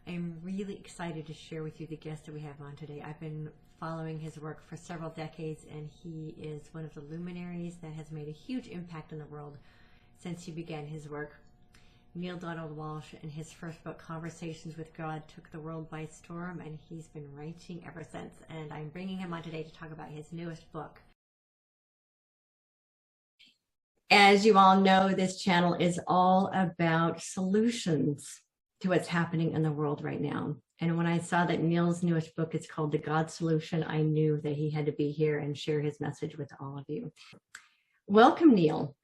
I'm really excited to share with you the guest that we have on today. I've been following his work for several decades, and he is one of the luminaries that has made a huge impact in the world since he began his work. Neale Donald Walsch, in his first book, Conversations with God, took the world by storm, and he's been writing ever since. And I'm bringing him on today to talk about his newest book. As you all know, this channel is all about solutions to what's happening in the world right now. And when I saw that Neale's newest book is called The God Solution, I knew that he had to be here and share his message with all of you. Welcome, Neale.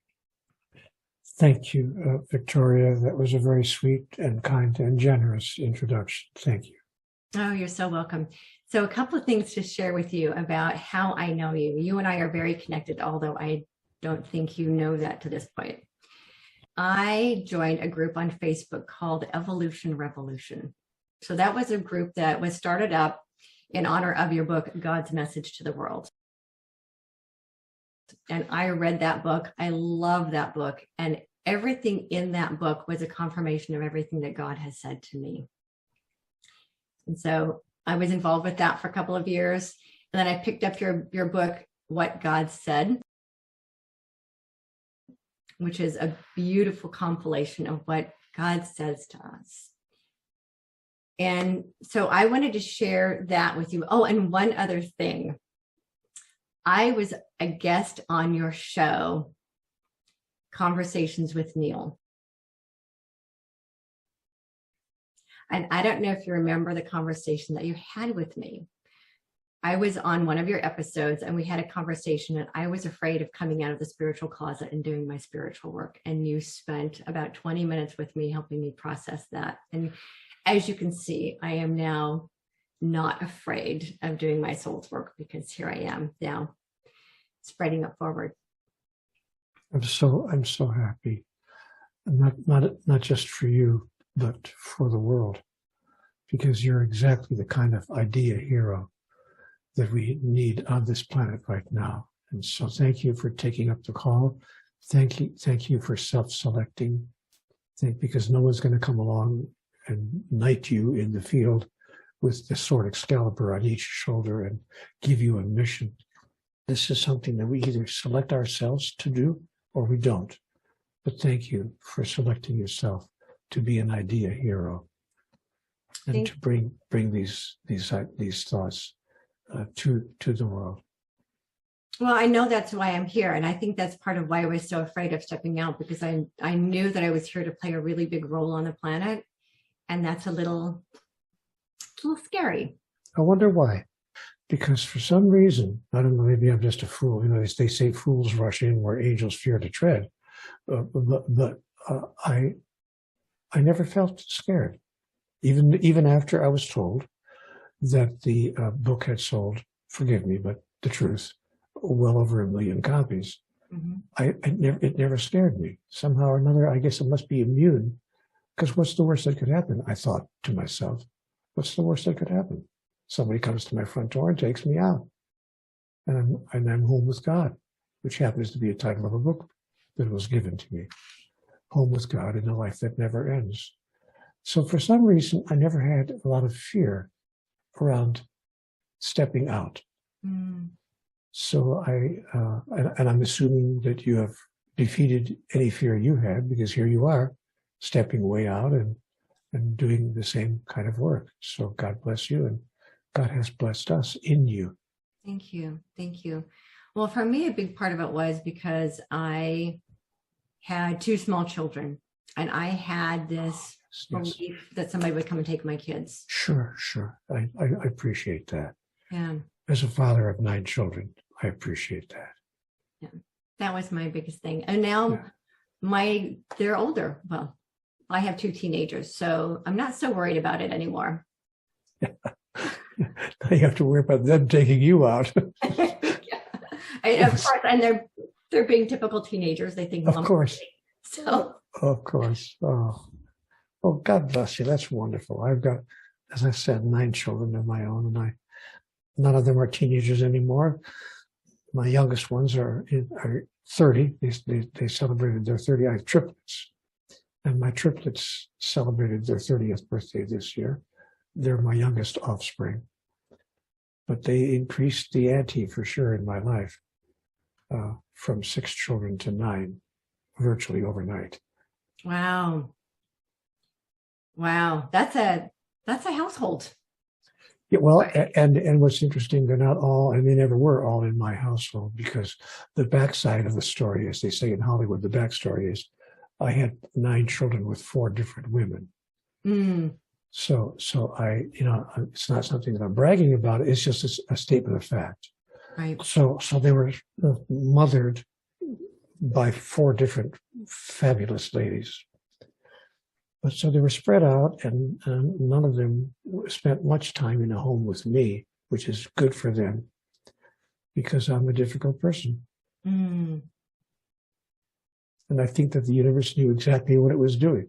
Thank you, Victoria. That was a very sweet and kind and generous introduction. Thank you. Oh, you're so welcome. So a couple of things to share with you about how I know you. You and I are very connected, although I don't think you know that to this point. I joined a group on Facebook called Evolution Revolution. So that was a group that was started up in honor of your book, God's Message to the World. And I read that book. I love that book. And everything in that book was a confirmation of everything that God has said to me. And so I was involved with that for a couple of years. And then I picked up your book, What God Said, which is a beautiful compilation of what God says to us. And so I wanted to share that with you. Oh, and one other thing. I was a guest on your show, Conversations with Neale. And I don't know if you remember the conversation that you had with me. I was on one of your episodes and we had a conversation, and I was afraid of coming out of the spiritual closet and doing my spiritual work. And you spent about 20 minutes with me helping me process that. And as you can see, I am now not afraid of doing my soul's work, because here I am now spreading it forward. I'm so happy. Not just for you, but for the world, because you're exactly the kind of idea hero that we need on this planet right now. And so thank you for taking up the call. Thank you for self-selecting. Because no one's going to come along and knight you in the field with the sword Excalibur on each shoulder and give you a mission. This is something that we either select ourselves to do or we don't. But thank you for selecting yourself to be an idea hero and to bring these thoughts to the world. Well, I know that's why I'm here. And I think that's part of why I was so afraid of stepping out, because I knew that I was here to play a really big role on the planet. And that's a little scary. I wonder why. Because for some reason, I don't know, maybe I'm just a fool. You know, they say fools rush in where angels fear to tread. But I never felt scared. Even after I was told that the book had sold, forgive me, but the truth, well over 1 million copies. Mm-hmm. It never scared me. Somehow or another, I guess it must be immune, because what's the worst that could happen? I thought to myself, what's the worst that could happen? Somebody comes to my front door and takes me out, and I'm home with God, which happens to be a title of a book that was given to me. Home with God in a life that never ends. So for some reason, I never had a lot of fear around stepping out. Mm. So and I'm assuming that you have defeated any fear you had, because here you are, stepping way out and doing the same kind of work. So God bless you, and God has blessed us in you. Thank you. Thank you. Well, for me, a big part of it was because I had 2 small children, and I had this belief that somebody would come and take my kids. Sure. I appreciate that. Yeah. As a father of 9 children, I appreciate that. Yeah. That was my biggest thing. And now they're older. Well, I have 2 teenagers, so I'm not so worried about it anymore. Now you have to worry about them taking you out. Yeah. Of course, and they're being typical teenagers. They think, of course. So. Of course. Oh, God bless you. That's wonderful. I've got, as I said, 9 children of my own, and none of them are teenagers anymore. My youngest ones are 30. They celebrated their 30th. I have triplets, and my triplets celebrated their 30th birthday this year. they're my youngest offspring. But they increased the ante for sure in my life, from 6 children to 9, virtually overnight. Wow. Wow. That's a household. Yeah, well, and what's interesting, they're not all, and they never were all in my household, because the backside of the story, as they say in Hollywood, the backstory is I had 9 children with 4 different women. Mm. So I, it's not something that I'm bragging about. It's just a statement of fact. Right. So they were mothered by 4 different fabulous ladies. But so they were spread out, and none of them spent much time in a home with me, which is good for them, because I'm a difficult person. Mm. And I think that the universe knew exactly what it was doing.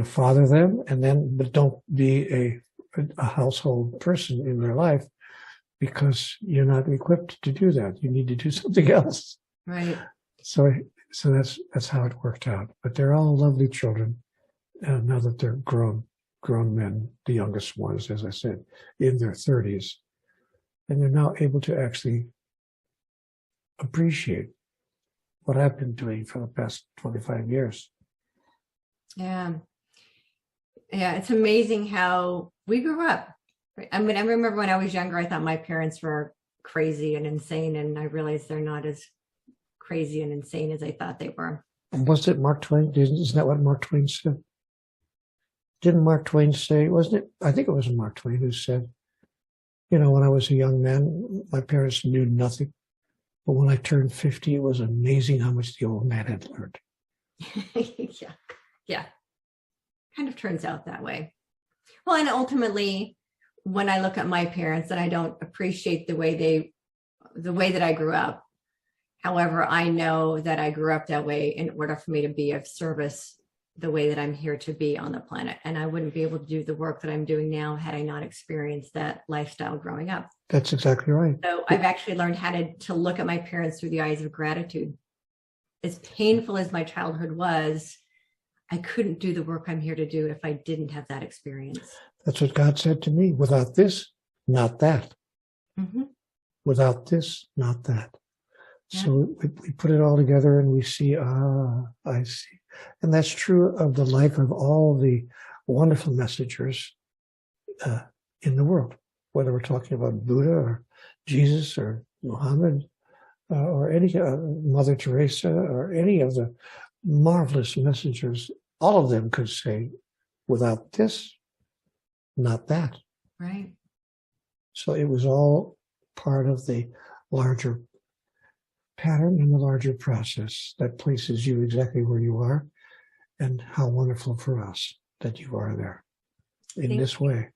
Father them, but don't be a household person in their life, because you're not equipped to do that. You need to do something else. Right. So that's how it worked out. But they're all lovely children. Now that they're grown men, the youngest ones, as I said, in their 30s, and they're now able to actually appreciate what I've been doing for the past 25 years. Yeah. Yeah. It's amazing how we grew up. I mean, I remember when I was younger, I thought my parents were crazy and insane, and I realized they're not as crazy and insane as I thought they were. Was it Mark Twain? Isn't that what Mark Twain said? Didn't Mark Twain say, wasn't it? I think it was Mark Twain who said, when I was a young man, my parents knew nothing. But when I turned 50, it was amazing how much the old man had learned. Yeah. Kind of turns out that way. Well, and ultimately, when I look at my parents, and I don't appreciate the way that I grew up. However, I know that I grew up that way in order for me to be of service the way that I'm here to be on the planet. And I wouldn't be able to do the work that I'm doing now had I not experienced that lifestyle growing up. That's exactly right. So I've actually learned how to look at my parents through the eyes of gratitude. As painful as my childhood was, I couldn't do the work I'm here to do if I didn't have that experience. That's what God said to me. Without this, not that. Mm-hmm. Without this, not that. Yeah. So we put it all together and we see, I see. And that's true of the life of all the wonderful messengers in the world, whether we're talking about Buddha or Jesus or Muhammad or any Mother Teresa or any of the marvelous messengers. All of them could say, without this, not that. Right. So it was all part of the larger pattern and the larger process that places you exactly where you are, and how wonderful for us that you are there in this way.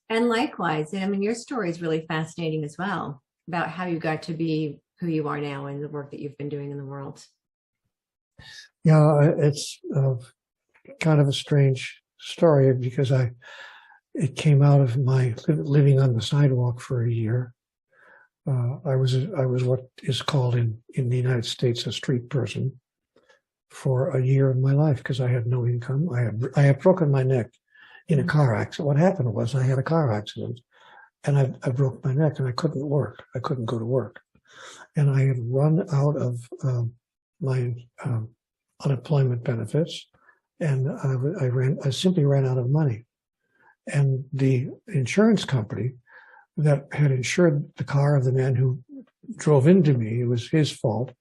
And likewise, I mean, your story is really fascinating as well, about how you got to be who you are now and the work that you've been doing in the world. Yeah, it's kind of a strange story, because it came out of my living on the sidewalk for a year. I was what is called in the United States a street person for a year of my life, because I had no income. I had broken my neck in a car accident. What happened was I had a car accident, and I broke my neck, and I couldn't work. I couldn't go to work, and I had run out of my unemployment benefits, and I simply ran out of money. And the insurance company that had insured the car of the man who drove into me, it was his fault.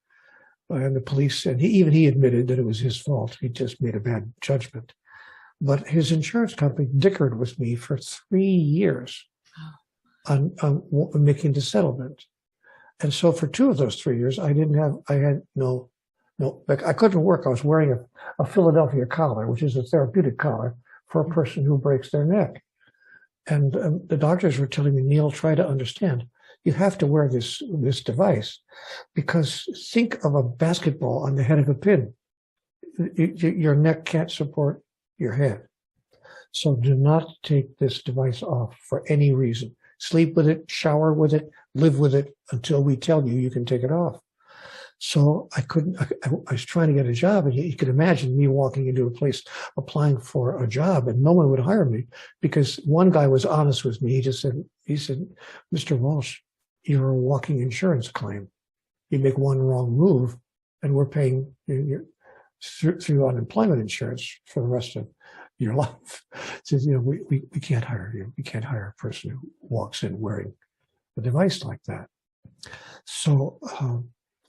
And the police, and he admitted that it was his fault. He just made a bad judgment. But his insurance company dickered with me for 3 years on making the settlement. And so for 2 of those 3 years, I had no, like I couldn't work. I was wearing a Philadelphia collar, which is a therapeutic collar for a person who breaks their neck. And the doctors were telling me, Neale, try to understand. You have to wear this device, because think of a basketball on the head of a pin. Your neck can't support your head. So do not take this device off for any reason. Sleep with it, shower with it, live with it until we tell you you can take it off. So I couldn't, I was trying to get a job, and you could imagine me walking into a place applying for a job, and no one would hire me because one guy was honest with me. He said, Mr. Walsh, you're a walking insurance claim. You make one wrong move and we're paying you through unemployment insurance for the rest of your life. Says, we can't hire you. We can't hire a person who walks in wearing a device like that. So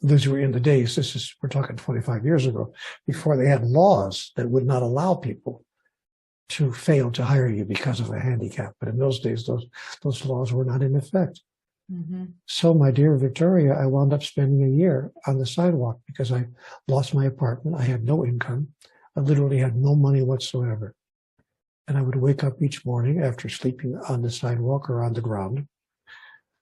those were in the days, we're talking 25 years ago, before they had laws that would not allow people to fail to hire you because of a handicap. But in those days, those laws were not in effect. Mm-hmm. So, my dear Victoria, I wound up spending a year on the sidewalk because I lost my apartment. I had no income. I literally had no money whatsoever. And I would wake up each morning after sleeping on the sidewalk or on the ground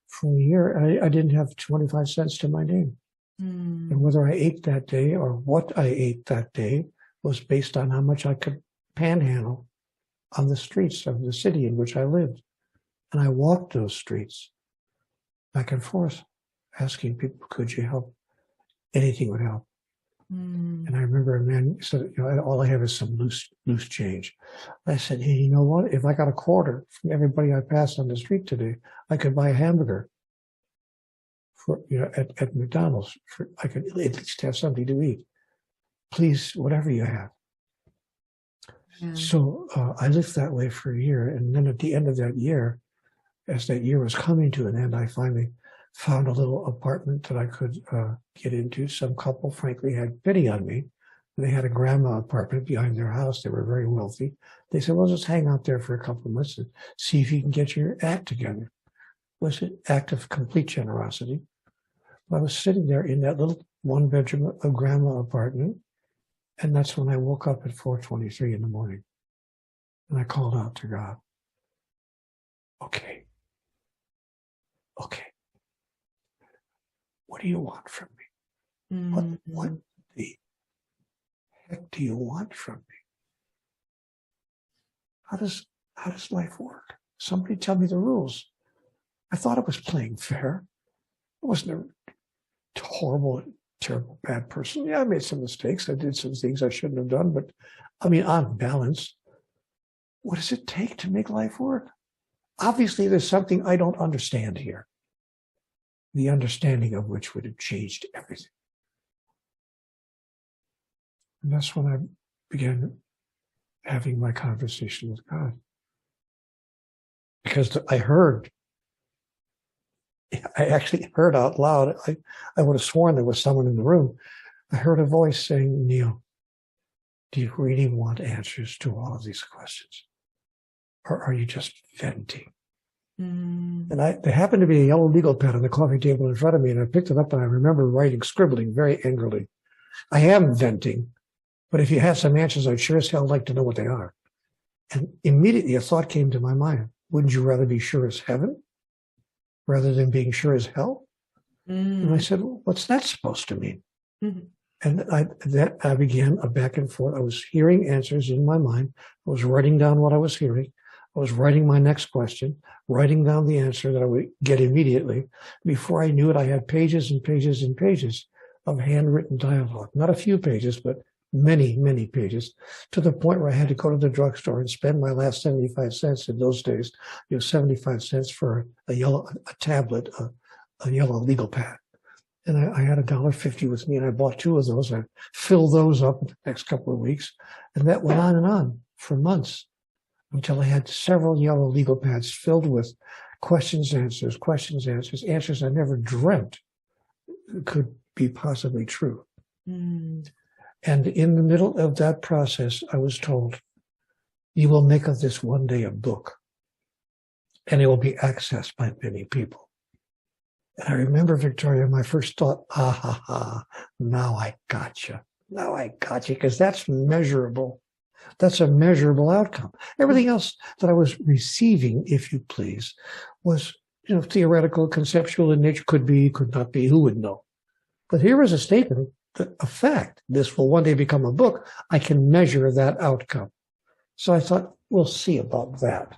for a year, and I didn't have 25 cents to my name. And whether I ate that day or what I ate that day was based on how much I could panhandle on the streets of the city in which I lived. And I walked those streets back and forth, asking people, could you help? Anything would help. And I remember a man said, all I have is some loose change. I said, hey, you know what? If I got a quarter from everybody I passed on the street today, I could buy a hamburger for, at McDonald's. I could at least have something to eat. Please, whatever you have. Yeah. So I lived that way for a year. And then at the end of that year, as that year was coming to an end, I finally found a little apartment that I could get into. Some couple, frankly, had pity on me. They had a grandma apartment behind their house. They were very wealthy. They said, well, just hang out there for a couple of months and see if you can get your act together. It was an act of complete generosity. I was sitting there in that little one-bedroom grandma apartment, and that's when I woke up at 4:23 in the morning. And I called out to God, okay. What do you want from me? What the heck do you want from me? How does life work? Somebody tell me the rules. I thought I was playing fair. I wasn't a horrible, terrible, bad person. Yeah, I made some mistakes. I did some things I shouldn't have done, but on balance, what does it take to make life work? Obviously, there's something I don't understand here. The understanding of which would have changed everything. And that's when I began having my conversation with God. Because I actually heard out loud, I would have sworn there was someone in the room. I heard a voice saying, Neale, do you really want answers to all of these questions? Or are you just venting? And there happened to be a yellow legal pad on the coffee table in front of me, and I picked it up, and I remember scribbling very angrily. I am venting, but if you have some answers, I'd sure as hell like to know what they are. And immediately a thought came to my mind. Wouldn't you rather be sure as heaven rather than being sure as hell? And I said, well, what's that supposed to mean? And I began a back and forth. I was hearing answers in my mind. I was writing down what I was hearing. I was writing my next question, writing down the answer that I would get immediately. Before I knew it, I had pages and pages and pages of handwritten dialogue. Not a few pages, but many, many pages, to the point where I had to go to the drugstore and spend my last 75 cents in those days, 75 cents for a tablet, a yellow legal pad. And I had $1.50 with me, and I bought 2 of those. I filled those up in the next couple of weeks, and that went on and on for months until I had several yellow legal pads filled with questions, answers I never dreamt could be possibly true. And in the middle of that process, I was told, you will make of this one day a book, and it will be accessed by many people. And I remember, Victoria, my first thought, now I gotcha. Now I gotcha, because that's measurable. That's a measurable outcome. Everything else that I was receiving, if you please, was, theoretical, conceptual in nature, could be, could not be, who would know? But here is a statement, a fact. This will one day become a book. I can measure that outcome. So I thought, we'll see about that.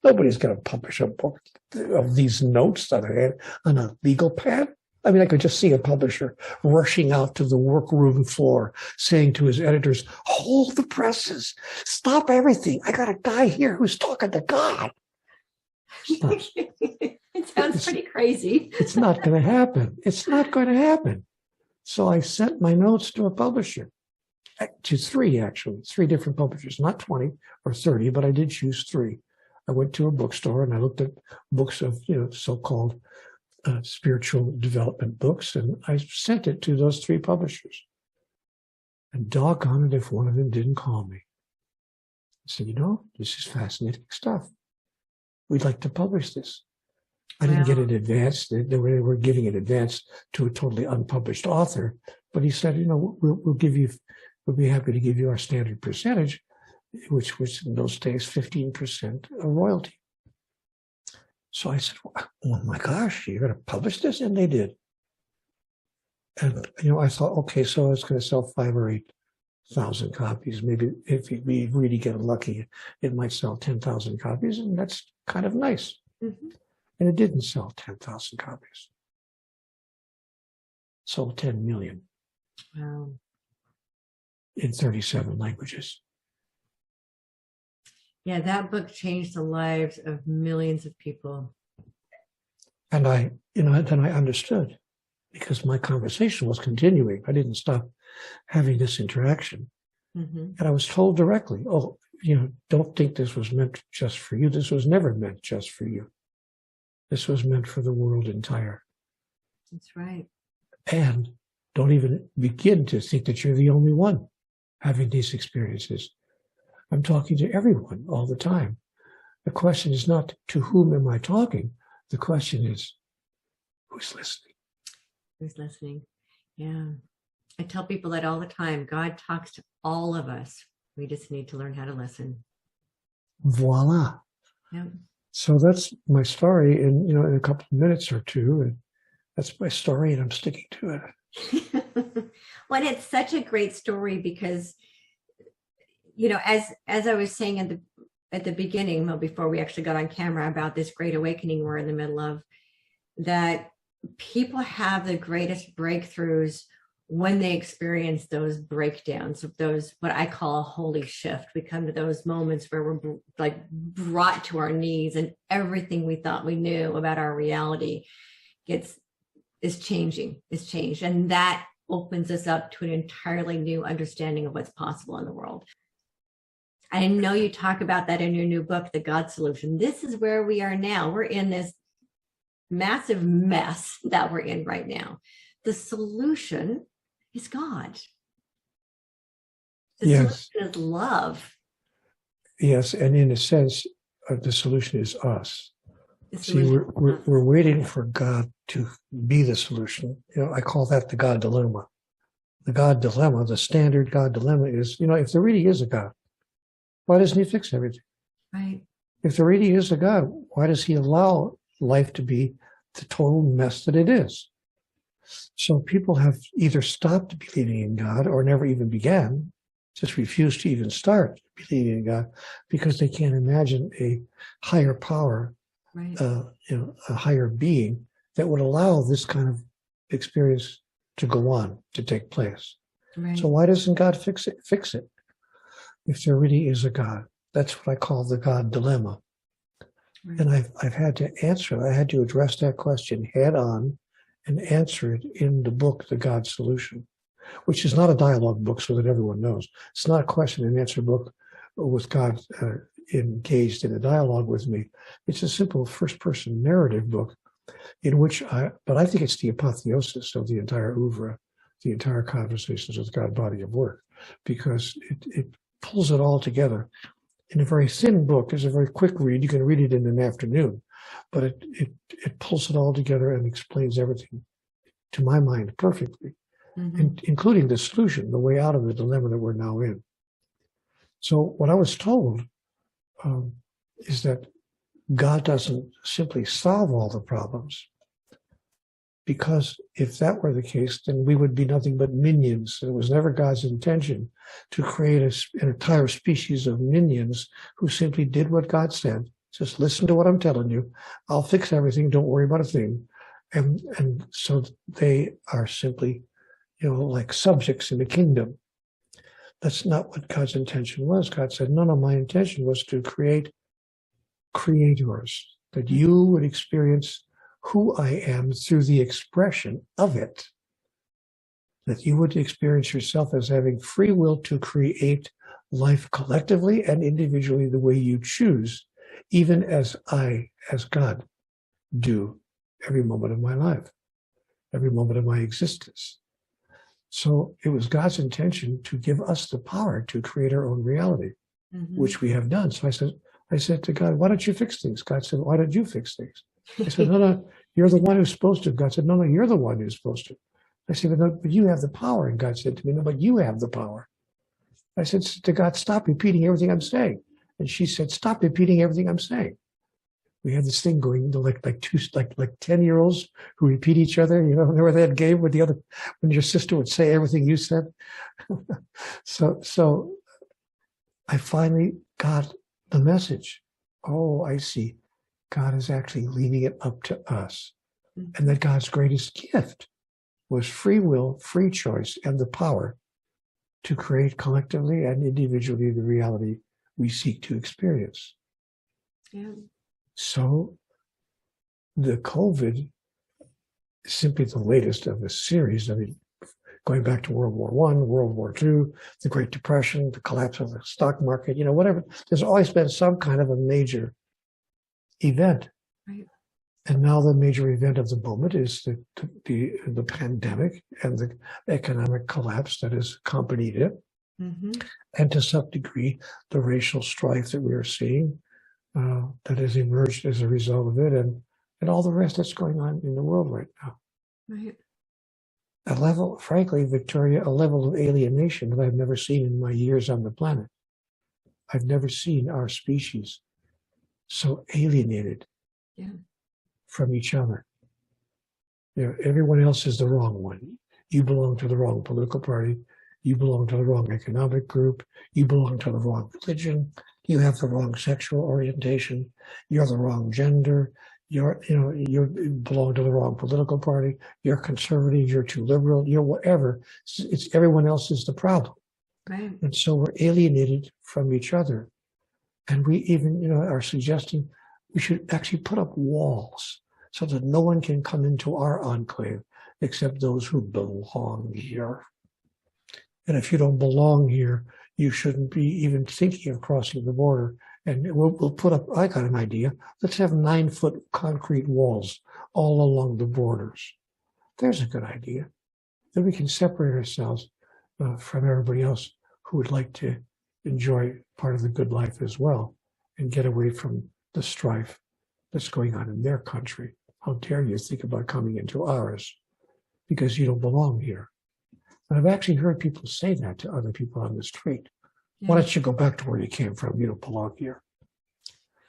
Nobody's going to publish a book of these notes that I had on a legal pad. I mean, I could just see a publisher rushing out to the workroom floor, saying to his editors, hold the presses, stop everything. I got a guy here who's talking to God. It sounds pretty crazy. It's not going to happen. It's not going to happen. So I sent my notes to a publisher, to three different publishers, not 20 or 30, but I did choose three. I went to a bookstore and I looked at books of, so-called spiritual development books, and I sent it to those three publishers. And doggone it if one of them didn't call me. I said, this is fascinating stuff. We'd like to publish this. I didn't get it advanced. They were giving it advanced to a totally unpublished author. But he said, we'll be happy to give you our standard percentage, which was in those days 15% royalty. So I said, oh my gosh, you're going to publish this? And they did. And, I thought, okay, so it's going to sell 5,000 or 8,000 copies. Maybe if we really get lucky, it might sell 10,000 copies. And that's kind of nice. Mm-hmm. And it didn't sell 10,000 copies. It sold 10 million. Wow. In 37 languages. Yeah, that book changed the lives of millions of people. And then I understood, because my conversation was continuing. I didn't stop having this interaction. Mm-hmm. And I was told directly, don't think this was meant just for you. This was never meant just for you. This was meant for the world entire. That's right. And don't even begin to think that you're the only one having these experiences. I'm talking to everyone all the time. The question is not to whom am I talking? The question is, who's listening? Who's listening? Yeah. I tell people that all the time. God talks to all of us. We just need to learn how to listen. Voila. Yeah. So that's my story in a couple of minutes or two. And that's my story, and I'm sticking to it. Well, and it's such a great story because, as I was saying at the beginning, before we actually got on camera, about this great awakening we're in the middle of, that people have the greatest breakthroughs when they experience those breakdowns of those, what I call a holy shift. We come to those moments where we're like brought to our knees, and everything we thought we knew about our reality is changed. And that opens us up to an entirely new understanding of what's possible in the world. I know you talk about that in your new book, The God Solution. This is where we are now. We're in this massive mess that we're in right now. The solution is God. The solution is love. Yes, and in a sense, the solution is us. See, we're waiting for God to be the solution. I call that the God dilemma. The God dilemma, the standard God dilemma is, if there really is a God, why doesn't he fix everything? Right. If there really is a God, why does he allow life to be the total mess that it is? So people have either stopped believing in God or never even began, just refused to even start believing in God because they can't imagine a higher power, right. A higher being that would allow this kind of experience to go on, to take place. Right. So why doesn't God fix it? If there really is a God. That's what I call the God dilemma. Right. And I've had to answer it. I had to address that question head on and answer it in the book, The God Solution, which is not a dialogue book so that everyone knows. It's not a question and answer book with God engaged in a dialogue with me. It's a simple first-person narrative book in which but I think it's the apotheosis of the entire oeuvre, the entire Conversations with God body of work, because it pulls it all together in a very thin book. It's a very quick read. You can read it in an afternoon, but it pulls it all together and explains everything, to my mind, perfectly, including the solution, the way out of the dilemma that we're now in. So what I was told is that God doesn't simply solve all the problems, because if that were the case, then we would be nothing but minions. It was never God's intention to create an entire species of minions who simply did what God said. Just listen to what I'm telling you. I'll fix everything. Don't worry about a thing. And so they are simply, like subjects in the kingdom. That's not what God's intention was. God said, no, my intention was to create creators, that you would experience who I am through the expression of it, that you would experience yourself as having free will to create life collectively and individually the way you choose, even as I, as God, do every moment of my life, every moment of my existence. So it was God's intention to give us the power to create our own reality, which we have done. So I said to God, why don't you fix things? God said, why don't you fix things? I said, no, you're the one who's supposed to. God said, no, you're the one who's supposed to. I said, but you have the power. And God said to me, no, but you have the power. I said to God, stop repeating everything I'm saying. And she said, stop repeating everything I'm saying. We had this thing going like 10-year-olds who repeat each other. Remember that game with when your sister would say everything you said? So I finally got the message. Oh, I see. God is actually leaving it up to us. And that God's greatest gift was free will, free choice, and the power to create collectively and individually the reality we seek to experience. Yeah. So the COVID is simply the latest of a series. I mean, going back to World War I, World War II, the Great Depression, the collapse of the stock market, whatever. There's always been some kind of a major event. Right. And now the major event of the moment is the pandemic and the economic collapse that has accompanied it. And to some degree, the racial strife that we are seeing that has emerged as a result of it, and all the rest that's going on in the world right now. Right. A level, frankly, Victoria, a level of alienation that I've never seen in my years on the planet. I've never seen our species so alienated from each other. Everyone else is the wrong one. You belong to the wrong political party. You belong to the wrong economic group. You belong to the wrong religion. You have the wrong sexual orientation. You're the wrong gender. You belong to the wrong political party. You're conservative. You're too liberal. You're whatever. It's everyone else is the problem. Right. And so we're alienated from each other. And we even, are suggesting we should actually put up walls so that no one can come into our enclave except those who belong here. And if you don't belong here, you shouldn't be even thinking of crossing the border. And we'll put up, I got an idea. Let's have 9-foot concrete walls all along the borders. There's a good idea. Then we can separate ourselves from everybody else who would like to enjoy part of the good life as well and get away from the strife that's going on in their country. How dare you think about coming into ours because you don't belong here. And I've actually heard people say that to other people on the street. Why don't you go back to where you came from? You don't belong here.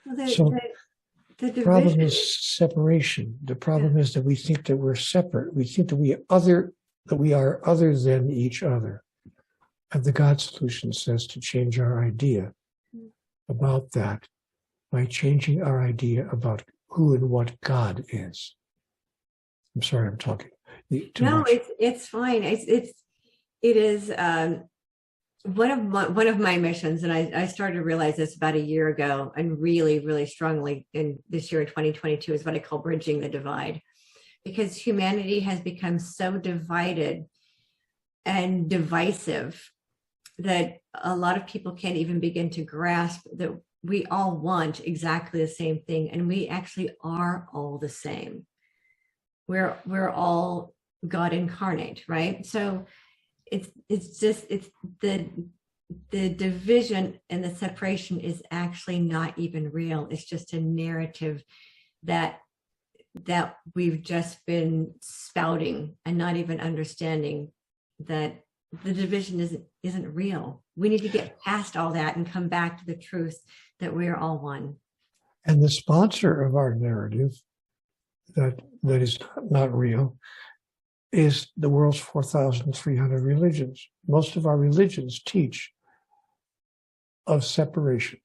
Well, the problem is separation. The problem is that we think that we're separate. We think that we are other than each other. And the God solution says to change our idea about that by changing our idea about who and what God is. I'm sorry, I'm talking too much. It's fine. It is one of my missions, and I started to realize this about a year ago, and really, really strongly in this year, 2022, is what I call bridging the divide, because humanity has become so divided and divisive that a lot of people can't even begin to grasp that we all want exactly the same thing, and we actually are all the same. We're all God incarnate, right? So it's the division and the separation is actually not even real. It's just a narrative that we've just been spouting and not even understanding that the division isn't real. We need to get past all that and come back to the truth that we are all one. And the sponsor of our narrative that is not real is the world's 4,300 religions. Most of our religions teach of separation.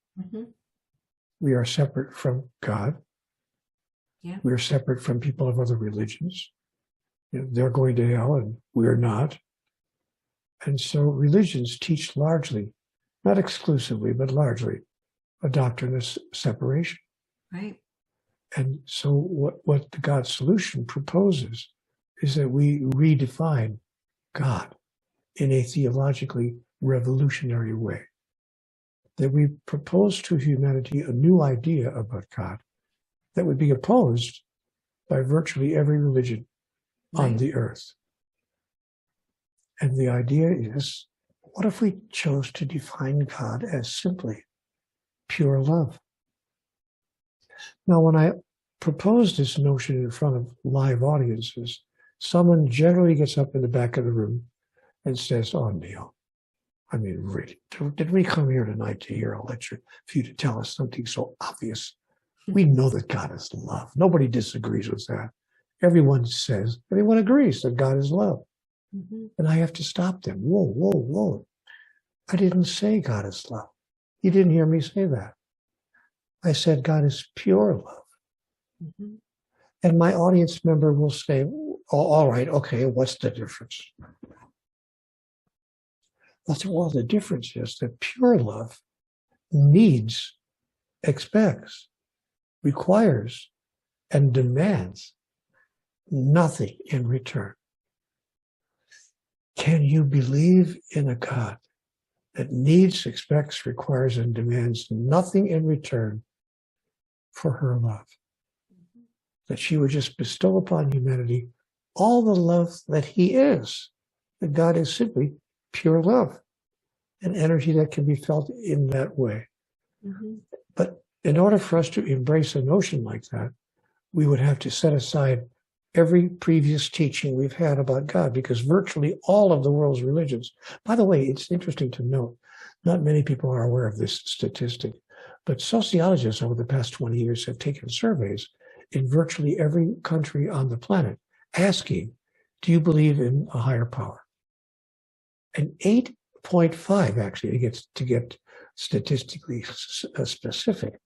We are separate from God. Yeah. We're separate from people of other religions. You know, they're going to hell and we're not. And so religions teach largely, not exclusively, but largely, a doctrine of separation. Right. And so what the God solution proposes is that we redefine God in a theologically revolutionary way. That we propose to humanity a new idea about God that would be opposed by virtually every religion on the earth. And the idea is, what if we chose to define God as simply pure love? Now, when I propose this notion in front of live audiences, someone generally gets up in the back of the room and says, "Oh, Neale, I mean, really, did we come here tonight to hear a lecture for you to tell us something so obvious? We know that God is love. Nobody disagrees with that. Everyone agrees that God is love." Mm-hmm. And I have to stop them. Whoa, whoa, whoa. I didn't say God is love. You didn't hear me say that. I said God is pure love. Mm-hmm. And my audience member will say, "Oh, all right, okay, what's the difference?" I said, well, the difference is that pure love needs, expects, requires, and demands nothing in return. Can you believe in a God that needs, expects, requires, and demands nothing in return for her love? That she would just bestow upon humanity all the love that he is. That God is simply pure love, an energy that can be felt in that way. Mm-hmm. But in order for us to embrace a notion like that, we would have to set aside every previous teaching we've had about God, because virtually all of the world's religions, by the way, it's interesting to note, not many people are aware of this statistic, but sociologists over the past 20 years have taken surveys in virtually every country on the planet asking, do you believe in a higher power? And 8.5, actually, to get statistically specific,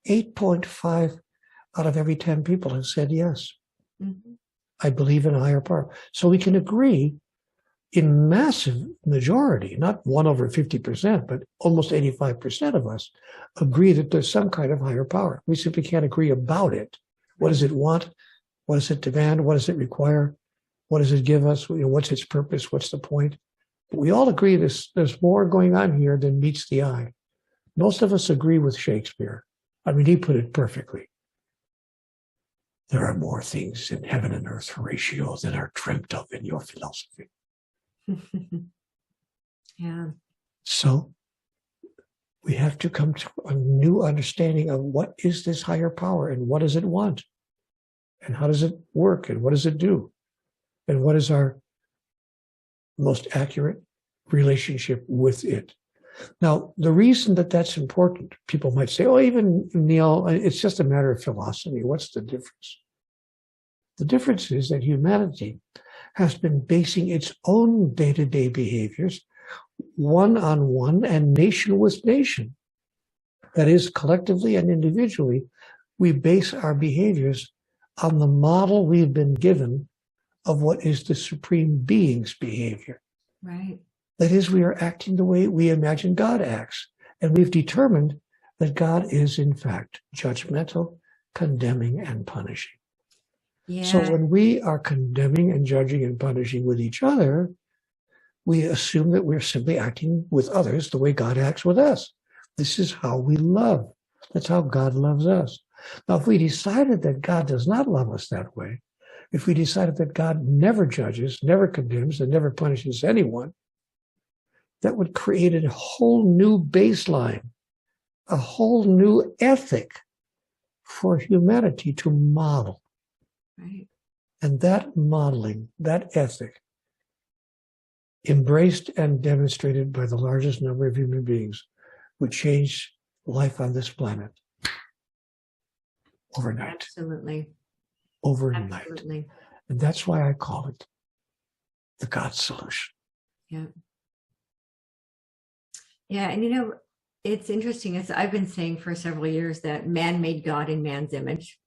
8.5 out of every 10 people have said yes. Mm-hmm. I believe in a higher power. So we can agree in massive majority, not 1/50%, but almost 85% of us agree that there's some kind of higher power. We simply can't agree about it. What does it want? What does it demand? What does it require? What does it give us? What's its purpose? What's the point? But we all agree there's more going on here than meets the eye. Most of us agree with Shakespeare. I mean, he put it perfectly. There are more things in heaven and earth, Horatio, than are dreamt of in your philosophy. Yeah. So we have to come to a new understanding of what is this higher power and what does it want? And how does it work? And what does it do? And what is our most accurate relationship with it? Now, the reason that that's important, people might say, oh, even Neale, it's just a matter of philosophy. What's the difference? The difference is that humanity has been basing its own day-to-day behaviors one-on-one and nation with nation. That is, collectively and individually, we base our behaviors on the model we've been given of what is the supreme being's behavior. Right. That is, we are acting the way we imagine God acts. And we've determined that God is, in fact, judgmental, condemning, and punishing. Yeah. So when we are condemning and judging and punishing with each other, we assume that we're simply acting with others the way God acts with us. This is how we love. That's how God loves us. Now, if we decided that God does not love us that way, if we decided that God never judges, never condemns, and never punishes anyone, that would create a whole new baseline, a whole new ethic for humanity to model. Right. And that modeling, that ethic, embraced and demonstrated by the largest number of human beings, would change life on this planet overnight. Absolutely. Overnight. Absolutely. And that's why I call it the God solution. Yeah. Yeah. And it's interesting, as I've been saying for several years, that man made God in man's image.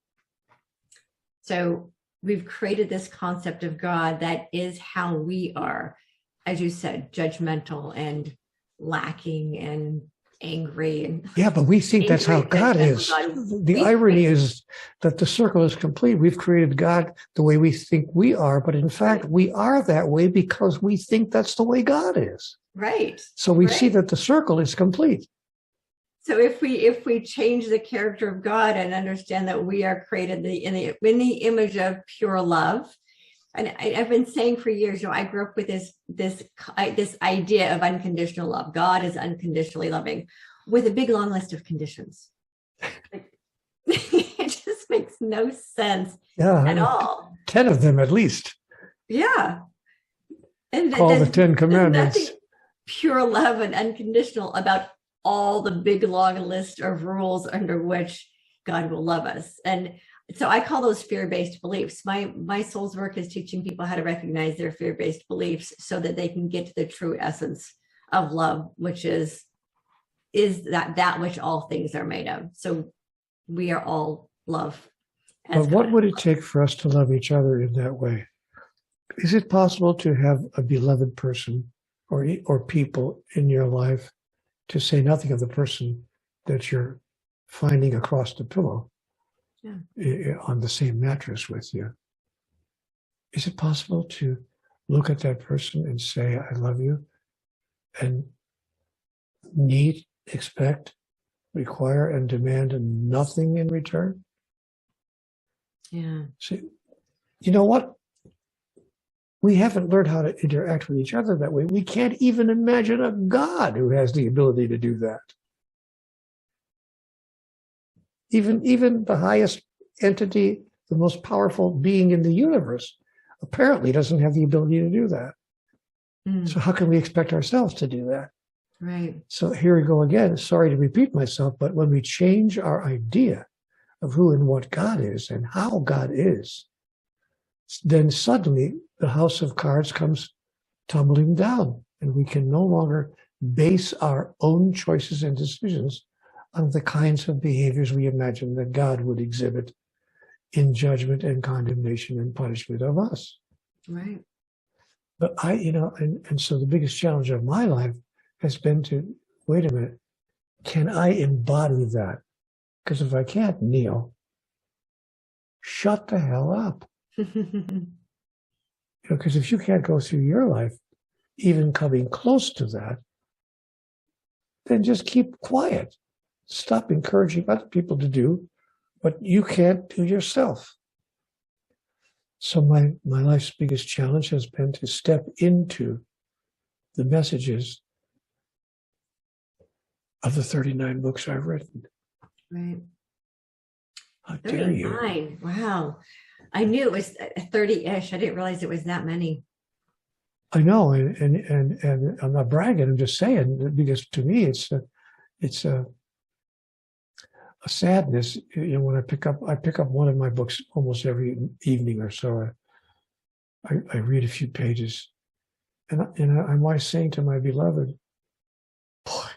So we've created this concept of God that is how we are, as you said, judgmental and lacking and angry. And yeah, but we think that's how God is. The irony is that the circle is complete. We've created God the way we think we are, but in fact, we are that way because we think that's the way God is. Right. So we see that the circle is complete. So if we change the character of God and understand that we are created in the image of pure love, and I've been saying for years, I grew up with this idea of unconditional love. God is unconditionally loving, with a big long list of conditions. It just makes no sense at all. 10 of them at least. Yeah, and call the 10 Commandments. Nothing pure love and unconditional about all the big long list of rules under which God will love us. And so I call those fear-based beliefs. My soul's work is teaching people how to recognize their fear-based beliefs so that they can get to the true essence of love, which is that which all things are made of. So we are all love. But what would it take for us to love each other in that way? Is it possible to have a beloved person or people in your life, to say nothing of the person that you're finding across the pillow on the same mattress with you? Is it possible to look at that person and say, I love you, and need, expect, require, and demand nothing in return? Yeah. See, you know what? We haven't learned how to interact with each other that way. We can't even imagine a God who has the ability to do that. Even the highest entity, the most powerful being in the universe, apparently doesn't have the ability to do that. So how can we expect ourselves to do that? Right. So here we go again. Sorry to repeat myself, but when we change our idea of who and what God is and how God is, then suddenly the house of cards comes tumbling down, and we can no longer base our own choices and decisions on the kinds of behaviors we imagine that God would exhibit in judgment and condemnation and punishment of us. Right. But and so the biggest challenge of my life has been to, wait a minute, can I embody that? Because if I can't, Neale, shut the hell up. Because if you can't go through your life even coming close to that, then just keep quiet. Stop encouraging other people to do what you can't do yourself. So my life's biggest challenge has been to step into the messages of the 39 books I've written. Right. How dare you? 39. Wow. I knew it was 30-ish. I didn't realize it was that many. I know, and I'm not bragging. I'm just saying, because to me, it's a sadness. When I pick up one of my books almost every evening or so. I read a few pages, and I'm always saying to my beloved, boy,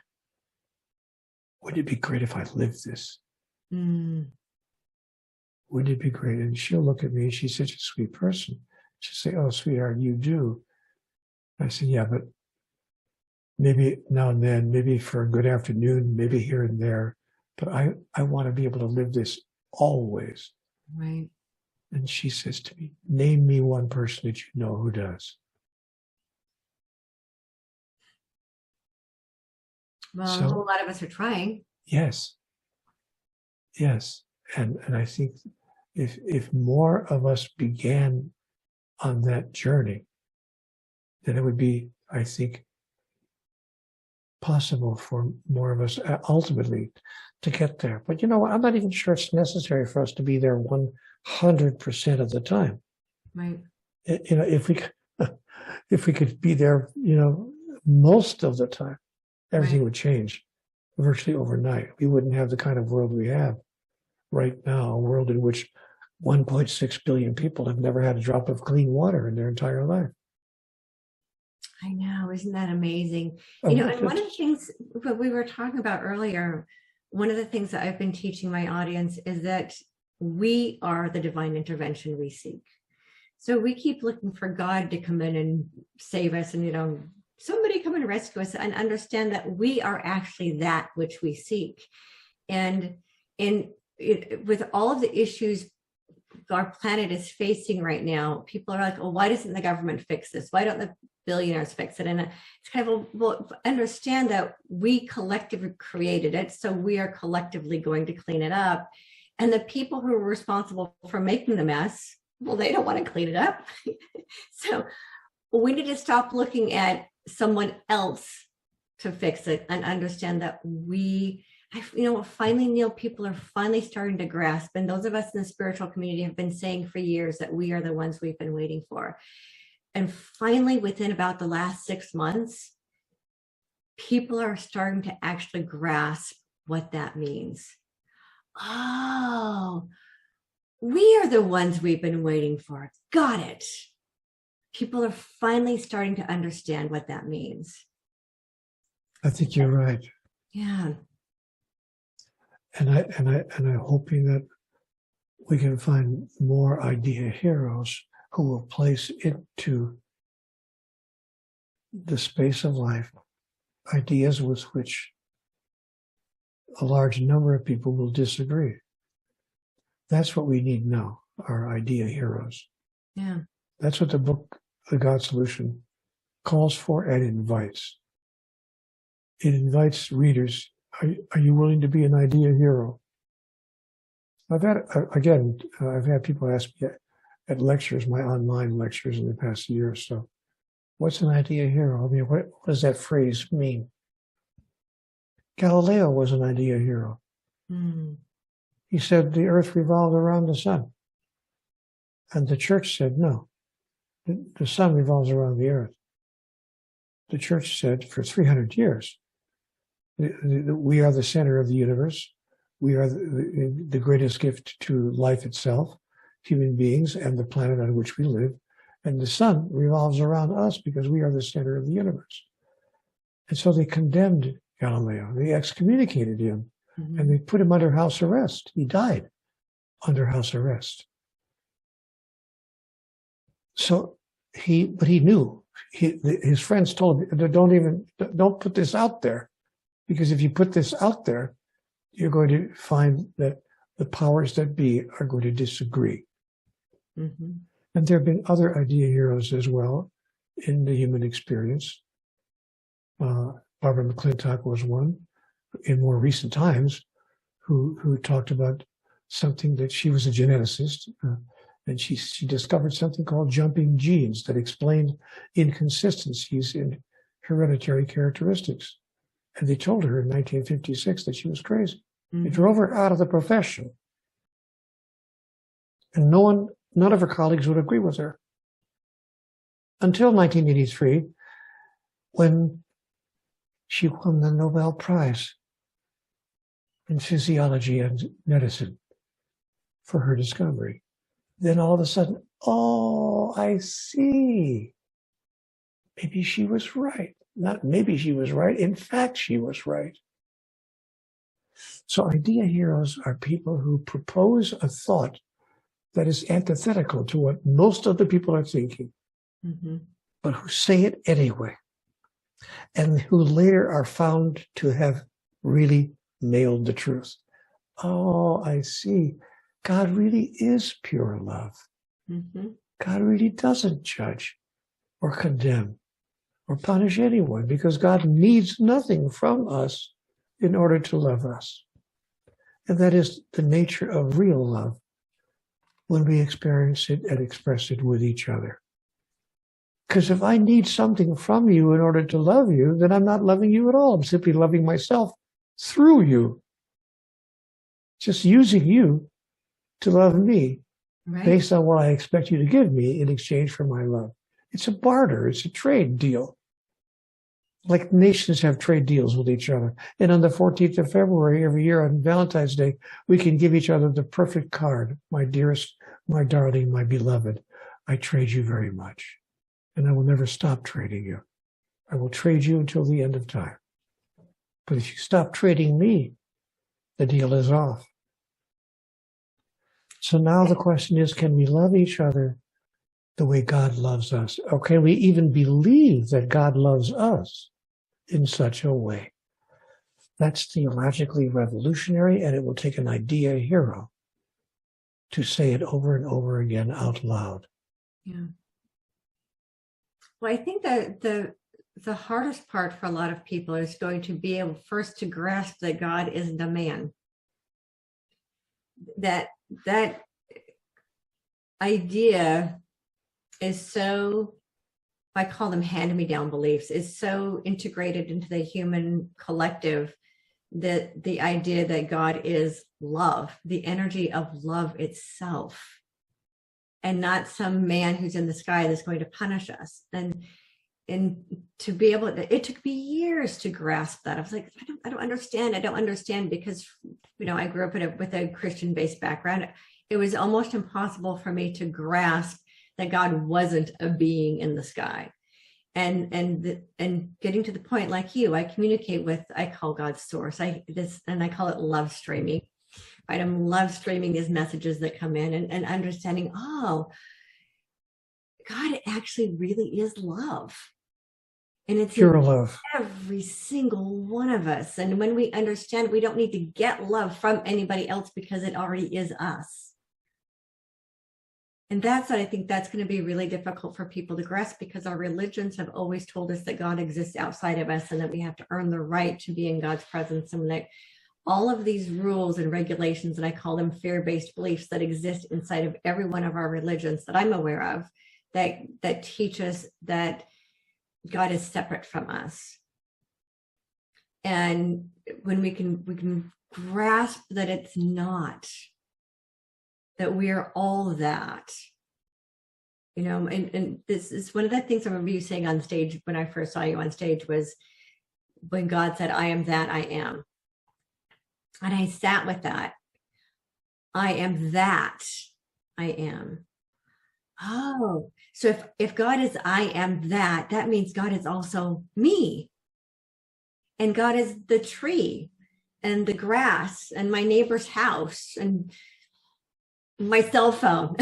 wouldn't it be great if I lived this? Wouldn't it be great? And she'll look at me. She's such a sweet person. She'll say, "Oh, sweetheart, you do." I said, "Yeah, but maybe now and then, maybe for a good afternoon, maybe here and there. But I want to be able to live this always." Right. And she says to me, "Name me one person that you know who does." Well, a whole lot of us are trying. Yes. Yes. And I think if more of us began on that journey, then it would be, I think, possible for more of us ultimately to get there. But you know what? I'm not even sure it's necessary for us to be there 100% of the time. Right. If we could be there, most of the time, everything would change virtually overnight. We wouldn't have the kind of world we have right now, a world in which 1.6 billion people have never had a drop of clean water in their entire life. I know, isn't that amazing? And one of the things that we were talking about earlier, one of the things that I've been teaching my audience is that we are the divine intervention we seek. So we keep looking for God to come in and save us and, somebody come and rescue us, and understand that we are actually that which we seek. And with all of the issues our planet is facing right now, people are like, oh, why doesn't the government fix this? Why don't the billionaires fix it? And it's kind of, well, understand that we collectively created it, so we are collectively going to clean it up. And the people who are responsible for making the mess, well, they don't want to clean it up. So we need to stop looking at someone else to fix it and understand that finally, Neale, people are finally starting to grasp. And those of us in the spiritual community have been saying for years that we are the ones we've been waiting for. And finally, within about the last 6 months, people are starting to actually grasp what that means. Oh, we are the ones we've been waiting for. Got it. People are finally starting to understand what that means. I think you're right. Yeah. And I'm hoping that we can find more idea heroes who will place into the space of life ideas with which a large number of people will disagree. That's what we need now, our idea heroes. Yeah. That's what the book, The God Solution, calls for and invites. It invites readers. Are you willing to be an idea hero? I've had people ask me at lectures, my online lectures in the past year or so, what's an idea hero? I mean, what does that phrase mean? Galileo was an idea hero. Mm. He said the earth revolved around the sun. And the church said, no, the sun revolves around the earth. The church said for 300 years, we are the center of the universe. We are the greatest gift to life itself, human beings, and the planet on which we live. And the sun revolves around us because we are the center of the universe. And so they condemned Galileo. They excommunicated him, and they put him under house arrest. He died under house arrest. So he knew. His friends told him, don't put this out there, because if you put this out there, you're going to find that the powers that be are going to disagree. Mm-hmm. And there have been other idea heroes as well in the human experience. Barbara McClintock was one in more recent times who talked about something that she was a geneticist, and she discovered something called jumping genes that explained inconsistencies in hereditary characteristics. And they told her in 1956 that she was crazy. Mm-hmm. They drove her out of the profession. And none of her colleagues would agree with her. Until 1983, when she won the Nobel Prize in physiology and medicine for her discovery. Then all of a sudden, oh, I see. Maybe she was right. Not maybe she was right. In fact, she was right. So idea heroes are people who propose a thought that is antithetical to what most other people are thinking, but who say it anyway, and who later are found to have really nailed the truth. Oh, I see. God really is pure love. God really doesn't judge or condemn or punish anyone, because God needs nothing from us in order to love us. And that is the nature of real love when we experience it and express it with each other. Because if I need something from you in order to love you, then I'm not loving you at all. I'm simply loving myself through you. Just using you to love me, right, based on what I expect you to give me in exchange for my love. It's a barter. It's a trade deal. Like nations have trade deals with each other. And on the 14th of February every year on Valentine's Day, we can give each other the perfect card. My dearest, my darling, my beloved, I trade you very much. And I will never stop trading you. I will trade you until the end of time. But if you stop trading me, the deal is off. So now the question is, can we love each other the way God loves us? Or can we even believe that God loves us in such a way? That's theologically revolutionary, and it will take an idea hero to say it over and over again out loud. Yeah. Well, I think that the hardest part for a lot of people is going to be able first to grasp that God isn't a man. That idea is so, I call them hand-me-down beliefs, is so integrated into the human collective that the idea that God is love, the energy of love itself, and not some man who's in the sky that's going to punish us. And to be able to, it took me years to grasp that. I was like, I don't understand because, you know, I grew up with a Christian-based background. It was almost impossible for me to grasp that God wasn't a being in the sky. And getting to the point like you, I communicate with, I call God source. I call it love streaming. Right? I'm love streaming these messages that come in and understanding, oh, God actually really is love. And it's pure love. Every single one of us. And when we understand, we don't need to get love from anybody else because it already is us. And that's what I think that's going to be really difficult for people to grasp, because our religions have always told us that God exists outside of us and that we have to earn the right to be in God's presence. And that all of these rules and regulations, and I call them fear-based beliefs, that exist inside of every one of our religions that I'm aware of, that teach us that God is separate from us. And when we can grasp that it's not, that we are all that, you know, and this is one of the things I remember you saying on stage when I first saw you on stage, was when God said, I am that I am. And I sat with that. I am that I am. Oh, so if God is I am that, that means God is also me. And God is the tree and the grass and my neighbor's house and my cell phone.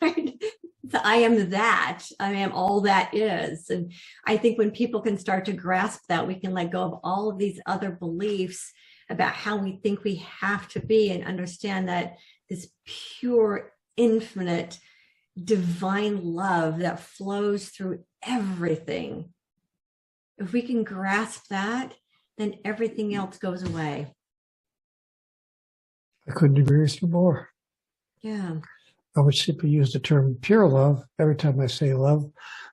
So I am that. I am all that is. And I think when people can start to grasp that, we can let go of all of these other beliefs about how we think we have to be, and understand that this pure, infinite, divine love that flows through everything. If we can grasp that, then everything else goes away. I couldn't agree with you more. Yeah. I would simply use the term pure love every time I say love,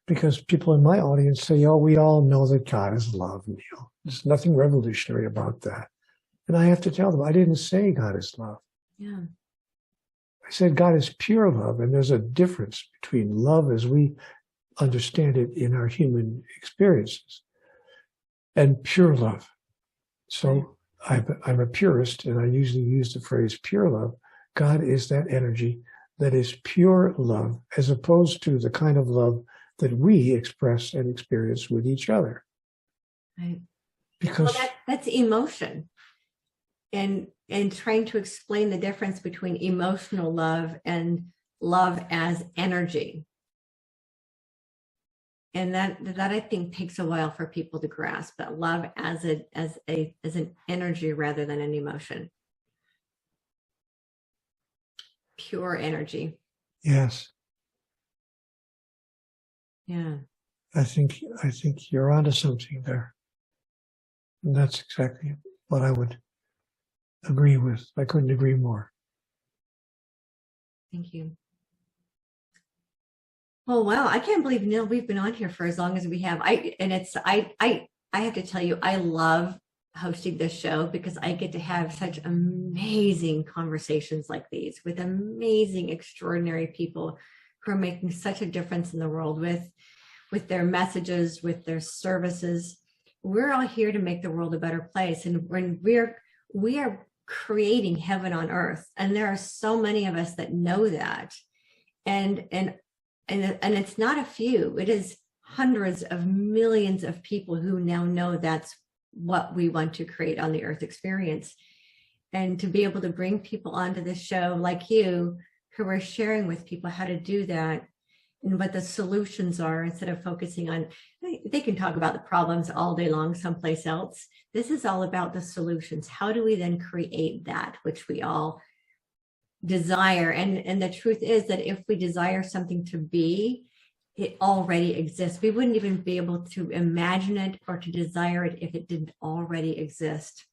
because people in my audience say, oh, we all know that God is love, Neale. There's nothing revolutionary about that. And I have to tell them, I didn't say God is love. Yeah. I said God is pure love, and there's a difference between love as we understand it in our human experiences and pure love. So I'm a purist, and I usually use the phrase pure love. God is that energy that is pure love, as opposed to the kind of love that we express and experience with each other. Right. Because that's emotion. And trying to explain the difference between emotional love and love as energy. And that I think takes a while for people to grasp, that love as an energy rather than an emotion. Pure energy. yes, Yeah. I think you're onto something there. And that's exactly what I would agree with. I couldn't agree more. Thank you. Oh, wow. I can't believe, Neale, we've been on here for as long as we have. I have to tell you, I love hosting this show because I get to have such amazing conversations like these with amazing, extraordinary people who are making such a difference in the world with their messages, with their services. We're all here to make the world a better place. And when we are creating heaven on earth, and there are so many of us that know that. And it's not a few, it is hundreds of millions of people who now know that's what we want to create on the earth experience. And to be able to bring people onto this show like you, who are sharing with people how to do that and what the solutions are, instead of focusing on, they can talk about the problems all day long someplace else. This is all about the solutions. How do we then create that which we all desire? And the truth is that if we desire something to be, it already exists. We wouldn't even be able to imagine it or to desire it if it didn't already exist.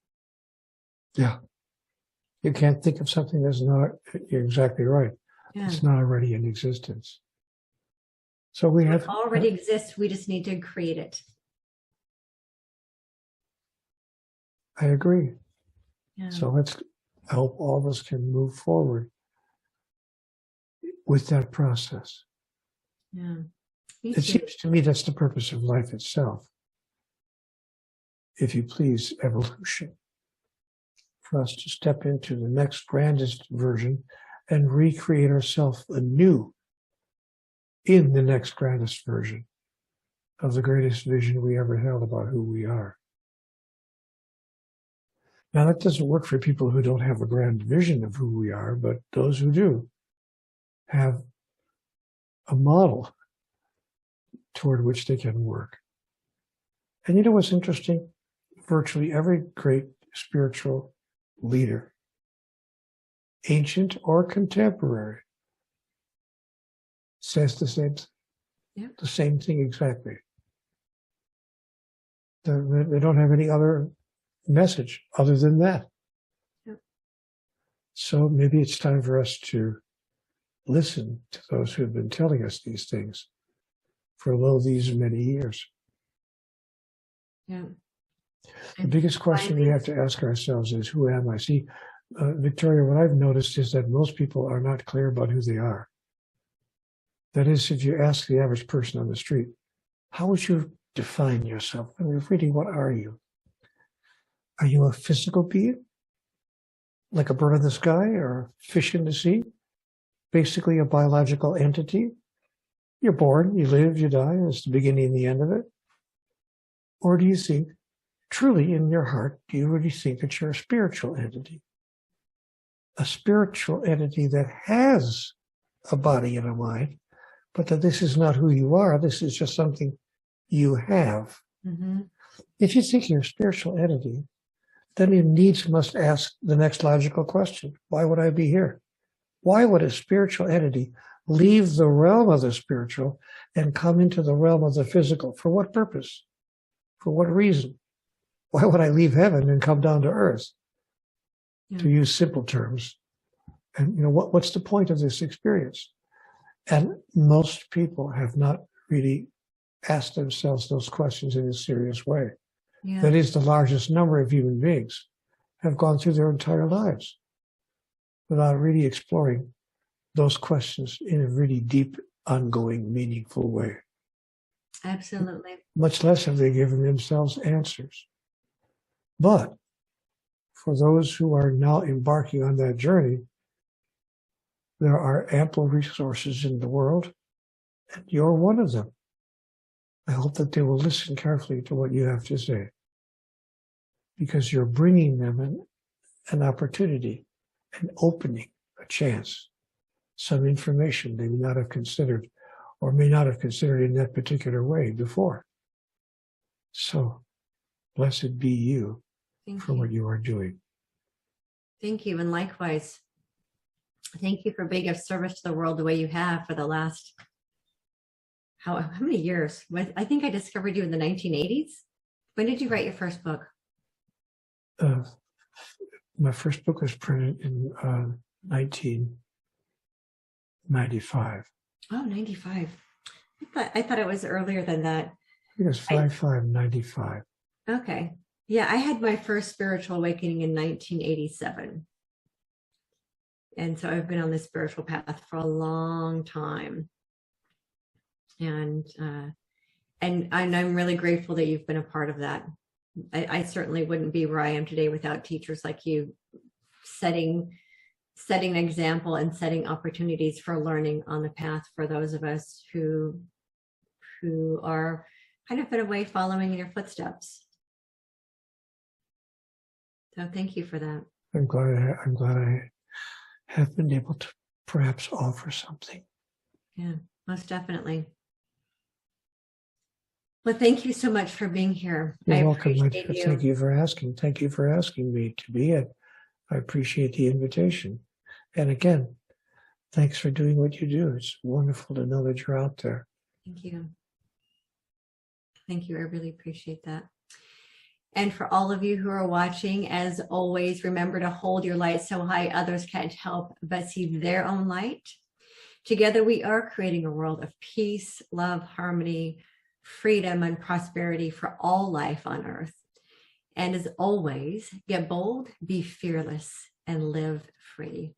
Yeah. You can't think of something that's not, you're exactly right. Yeah. It's not already in existence. So we have It already exists. We just need to create it. I agree. Yeah. So I hope all of us can move forward with that process. Yeah. It seems to me that's the purpose of life itself. If you please, evolution. For us to step into the next grandest version and recreate ourselves anew in the next grandest version of the greatest vision we ever held about who we are. Now, that doesn't work for people who don't have a grand vision of who we are, but those who do have a model toward which they can work. And you know what's interesting? Virtually every great spiritual leader, ancient or contemporary, says the same thing exactly. They don't have any other message other than that. Yep. So maybe it's time for us to listen to those who have been telling us these things for these many years. Yeah. The biggest question we have to ask ourselves is, who am I? See, Victoria, what I've noticed is that most people are not clear about who they are. That is, if you ask the average person on the street, how would you define yourself? I mean, really, what are you? Are you a physical being? Like a bird in the sky or a fish in the sea? Basically a biological entity? You're born, you live, you die, it's the beginning and the end of it. Or do you think, truly in your heart, do you really think that you're a spiritual entity? A spiritual entity that has a body and a mind, but that this is not who you are, this is just something you have. Mm-hmm. If you think you're a spiritual entity, then you needs must ask the next logical question. Why would I be here? Why would a spiritual entity leave the realm of the spiritual and come into the realm of the physical? For what purpose? For what reason? Why would I leave heaven and come down to earth? Yeah. To use simple terms. And you know, what's the point of this experience? And most people have not really asked themselves those questions in a serious way. Yeah. That is, the largest number of human beings have gone through their entire lives without really exploring those questions in a really deep, ongoing, meaningful way. Absolutely. Much less have they given themselves answers. But for those who are now embarking on that journey, there are ample resources in the world, and you're one of them. I hope that they will listen carefully to what you have to say, because you're bringing them an opportunity, an opening, a chance, some information they may not have considered or may not have considered in that particular way before. So, blessed be you for what you are doing. Thank you, and likewise. Thank you for being of service to the world the way you have for the last, how many years? I think I discovered you in the 1980s. When did you write your first book? My first book was printed in 1995. Oh, 95. I thought it was earlier than that. I think it was 5/5/95. Okay. Yeah, I had my first spiritual awakening in 1987. And so I've been on this spiritual path for a long time. And I'm really grateful that you've been a part of that. I certainly wouldn't be where I am today without teachers like you setting an example and setting opportunities for learning on the path for those of us who are kind of in a way following in your footsteps. So thank you for that. I'm glad I have been able to perhaps offer something. Yeah, most definitely. Well, thank you so much for being here. You're welcome. Appreciate you. Thank you for asking. Thank you for asking me to be it. I appreciate the invitation. And again, thanks for doing what you do. It's wonderful to know that you're out there. Thank you. Thank you. I really appreciate that. And for all of you who are watching, as always, remember to hold your light so high others can't help but see their own light. Together, we are creating a world of peace, love, harmony, freedom, and prosperity for all life on earth. And as always, get bold, be fearless, and live free.